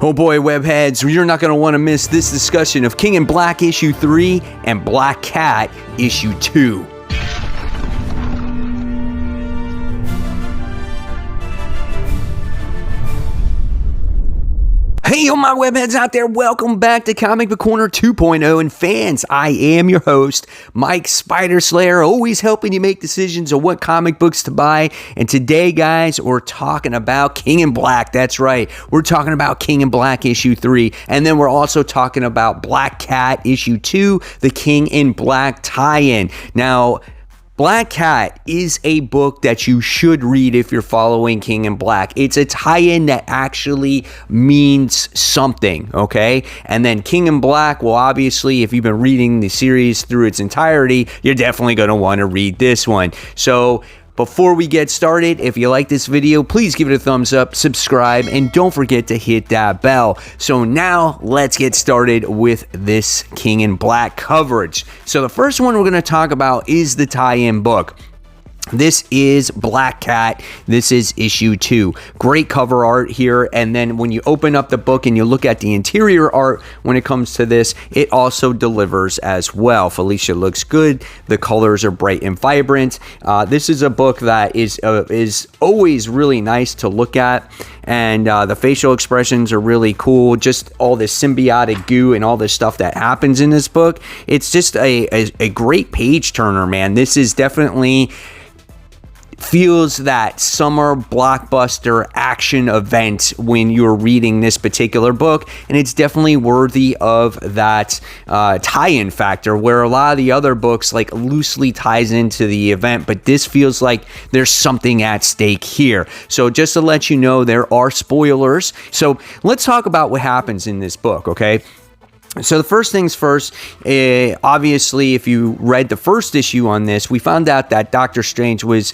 Oh boy, webheads, you're not going to want to miss this discussion of King in Black issue 3 and Black Cat issue 2. Hey, yo, my webheads out there, welcome back to Comic Book Corner 2.0, and fans, I am your host, Mike Spider Slayer, always helping you make decisions on what comic books to buy, and today, guys, we're talking about King in Black. That's right, we're talking about King in Black issue 3, and then we're also talking about Black Cat issue 2, the King in Black tie-in. Now, Black Cat is a book that you should read if you're following King in Black. It's a tie-in that actually means something, okay? And then King in Black, well, obviously, if you've been reading the series through its entirety, you're definitely going to want to read this one. So, before we get started, if you like this video, please give it a thumbs up, subscribe, and don't forget to hit that bell. So now, let's get started with this King in Black coverage. So the first one we're going to talk about is the tie-in book. This is Black Cat. This is issue 2. Great cover art here. And then when you open up the book and you look at the interior art when it comes to this, it also delivers as well. Felicia looks good. The colors are bright and vibrant. This is a book that is always really nice to look at. And the facial expressions are really cool. Just all this symbiotic goo and all this stuff that happens in this book. It's just a great page turner, man. This is definitely feels that summer blockbuster action event when you're reading this particular book, and it's definitely worthy of that tie-in factor where a lot of the other books like loosely ties into the event, but this feels like there's something at stake here. So just to let you know, there are spoilers. So let's talk about what happens in this book, okay? So the first things first, obviously, if you read the first issue on this, we found out that Doctor Strange was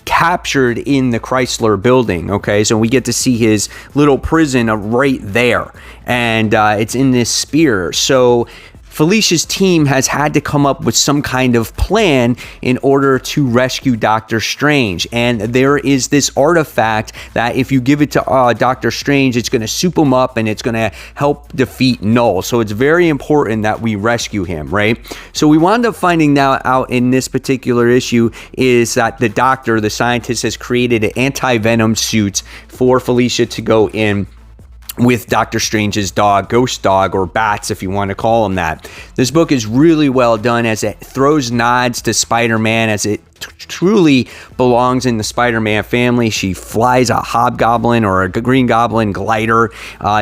captured in the Chrysler building, okay? So we get to see his little prison right there, and it's in this spear. So Felicia's team has had to come up with some kind of plan in order to rescue Doctor Strange. And there is this artifact that if you give it to Doctor Strange, it's going to soup him up and it's going to help defeat Knull. So it's very important that we rescue him, right? So we wound up finding out in this particular issue is that the doctor, the scientist, has created an anti-venom suit for Felicia to go in with Doctor Strange's dog, Ghost Dog, or Bats, if you want to call him that. This book is really well done as it throws nods to Spider-Man, as it truly belongs in the Spider-Man family. She flies a hobgoblin or a Green Goblin glider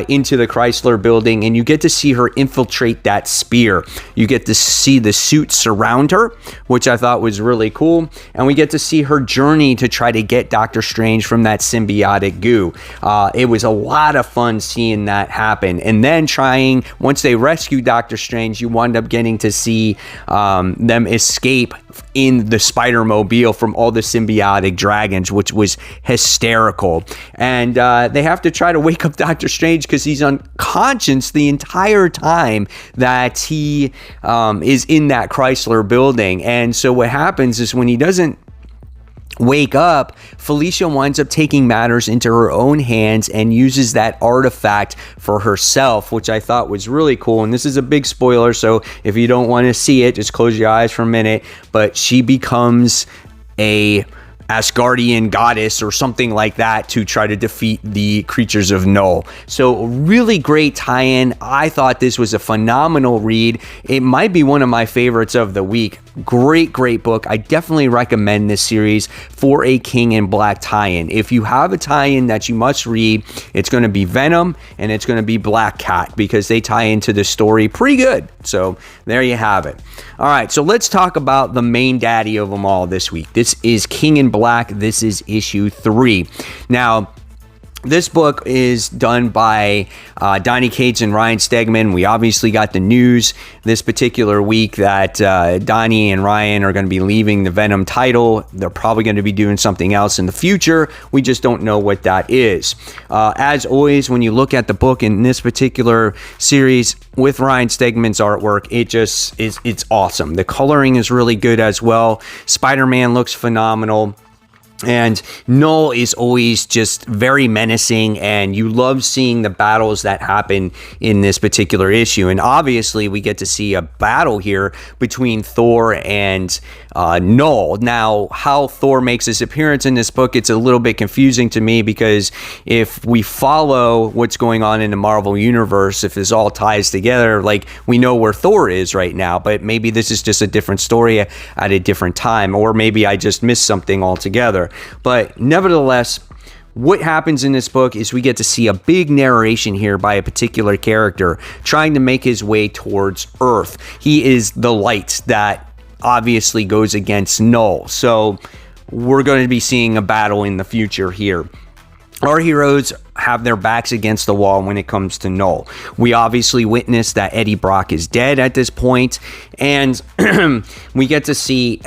into the Chrysler building, and you get to see her infiltrate that spear. You get to see the suit surround her, which I thought was really cool, and we get to see her journey to try to get Doctor Strange from that symbiotic goo. It was a lot of fun seeing that happen, and then once they rescue Doctor Strange, you wind up getting to see them escape in the Spider-Mobile from all the symbiotic dragons, which was hysterical. And they have to try to wake up Doctor Strange because he's unconscious the entire time that he is in that Chrysler building. And so what happens is when he doesn't wake up, Felicia winds up taking matters into her own hands and uses that artifact for herself, which I thought was really cool. And this is a big spoiler, so if you don't want to see it, just close your eyes for a minute. But she becomes a Asgardian goddess or something like that to try to defeat the creatures of Knull. So really great tie-in. I thought this was a phenomenal read. It might be one of my favorites of the week. Great book. I definitely recommend this series for a King in Black tie-in. If you have a tie-in that you must read, it's going to be Venom and it's going to be Black Cat because they tie into the story pretty good. So there you have it. All right, so let's talk about the main daddy of them all this week. This is King in Black. This is issue 3. Now, this book is done by Donny Cates and Ryan Stegman. We obviously got the news this particular week that Donny and Ryan are going to be leaving the Venom title. They're probably going to be doing something else in the future. We just don't know what that is. As always, when you look at the book in this particular series with Ryan Stegman's artwork, it's awesome. The coloring is really good as well. Spider-Man looks phenomenal. And Knull is always just very menacing, and you love seeing the battles that happen in this particular issue. And obviously, we get to see a battle here between Thor and Knull. Now, how Thor makes his appearance in this book, it's a little bit confusing to me, because if we follow what's going on in the Marvel Universe, if this all ties together, like, we know where Thor is right now, but maybe this is just a different story at a different time, or maybe I just missed something altogether. But nevertheless, what happens in this book is we get to see a big narration here by a particular character trying to make his way towards Earth. He is the light that obviously goes against Knull. So we're going to be seeing a battle in the future here. Our heroes have their backs against the wall when it comes to Knull. We obviously witness that Eddie Brock is dead at this point, and we get to see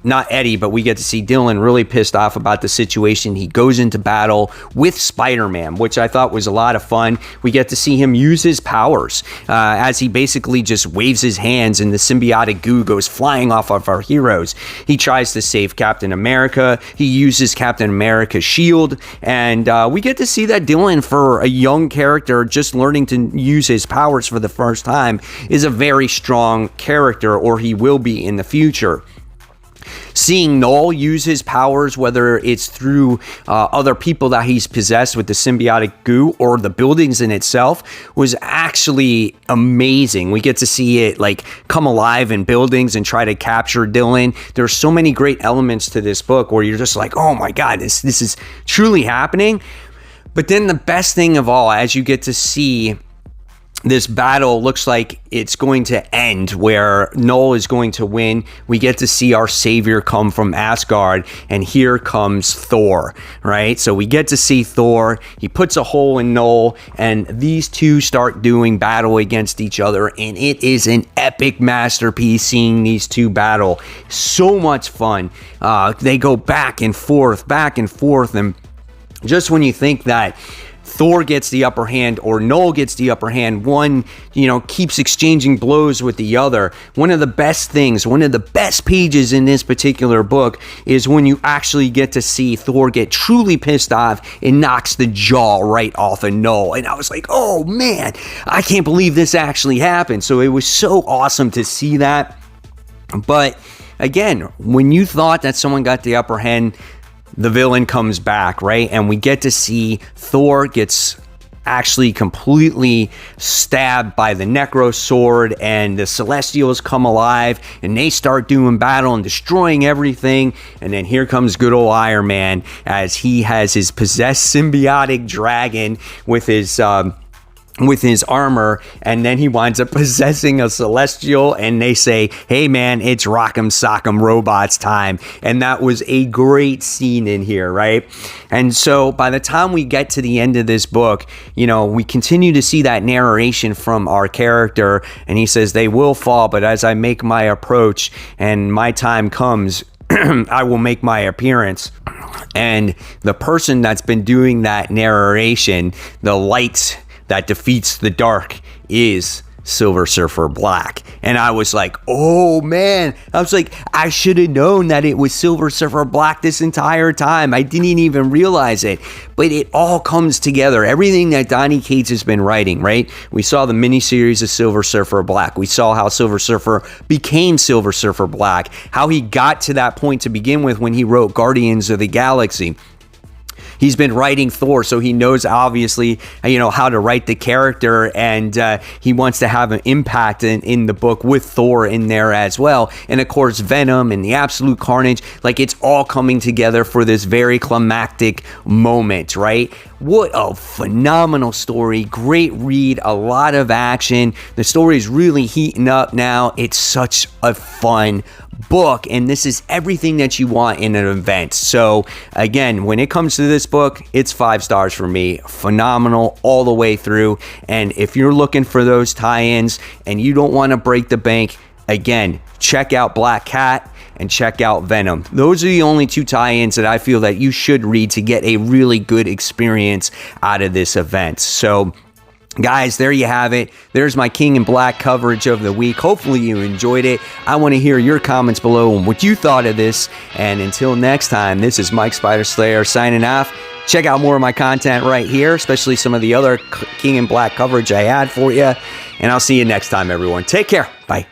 we get to see Dylan really pissed off about the situation. He goes into battle with Spider-Man, which I thought was a lot of fun. We get to see him use his powers as he basically just waves his hands and the symbiotic goo goes flying off of our heroes. He tries to save Captain America. He uses Captain America's shield, and we get to see that Dylan, for a young character just learning to use his powers for the first time, is a very strong character, or he will be in the future. Seeing Knull use his powers, whether it's through other people that he's possessed with the symbiotic goo or the buildings in itself, was actually amazing. We get to see it like come alive in buildings and try to capture Dylan. There's so many great elements to this book where you're just like, oh my God, this is truly happening. But then the best thing of all, as you get to see this battle looks like it's going to end, where Knull is going to win. We get to see our savior come from Asgard, and here comes Thor, right? So we get to see Thor. He puts a hole in Knull, and these two start doing battle against each other, and it is an epic masterpiece seeing these two battle. So much fun. They go back and forth, and just when you think that Thor gets the upper hand or Knull gets the upper hand, one, keeps exchanging blows with the other. One of the best pages in this particular book is when you actually get to see Thor get truly pissed off and knocks the jaw right off of Knull. And I was like, oh man, I can't believe this actually happened. So it was so awesome to see that. But again, when you thought that someone got the upper hand, the villain comes back, right? And we get to see Thor gets actually completely stabbed by the Necro sword, and the Celestials come alive, and they start doing battle and destroying everything. And then here comes good old Iron Man, as he has his possessed symbiotic dragon with his armor, and then he winds up possessing a Celestial, and they say, hey man, it's Rock'em Sock'em Robots time. And that was a great scene in here, right? And so by the time we get to the end of this book, we continue to see that narration from our character, and he says, they will fall, but as I make my approach and my time comes, I will make my appearance. And the person that's been doing that narration, the light that defeats the dark, is Silver Surfer Black. And I was like, oh man, I should have known that it was Silver Surfer Black this entire time. I didn't even realize it, but it all comes together. Everything that Donny Cates has been writing, right? We saw the miniseries of Silver Surfer Black. We saw how Silver Surfer became Silver Surfer Black, how he got to that point to begin with when he wrote Guardians of the Galaxy. He's been writing Thor, so he knows obviously, how to write the character, and he wants to have an impact in the book with Thor in there as well. And of course, Venom and the Absolute Carnage, it's all coming together for this very climactic moment, right? What a phenomenal story. Great read, a lot of action. The story is really heating up now. It's such a fun book, and this is everything that you want in an event. So again, when it comes to this book, it's 5 stars for me. Phenomenal all the way through. And if you're looking for those tie-ins and you don't want to break the bank, again, check out Black Cat and check out Venom. Those are the only 2 tie-ins that I feel that you should read to get a really good experience out of this event. So Guys, there you have it. There's my King in Black coverage of the week. Hopefully you enjoyed it. I want to hear your comments below on what you thought of this. And until next time, this is Mike Spider Slayer signing off. Check out more of my content right here, especially some of the other King in Black coverage I had for you. And I'll see you next time, everyone. Take care. Bye.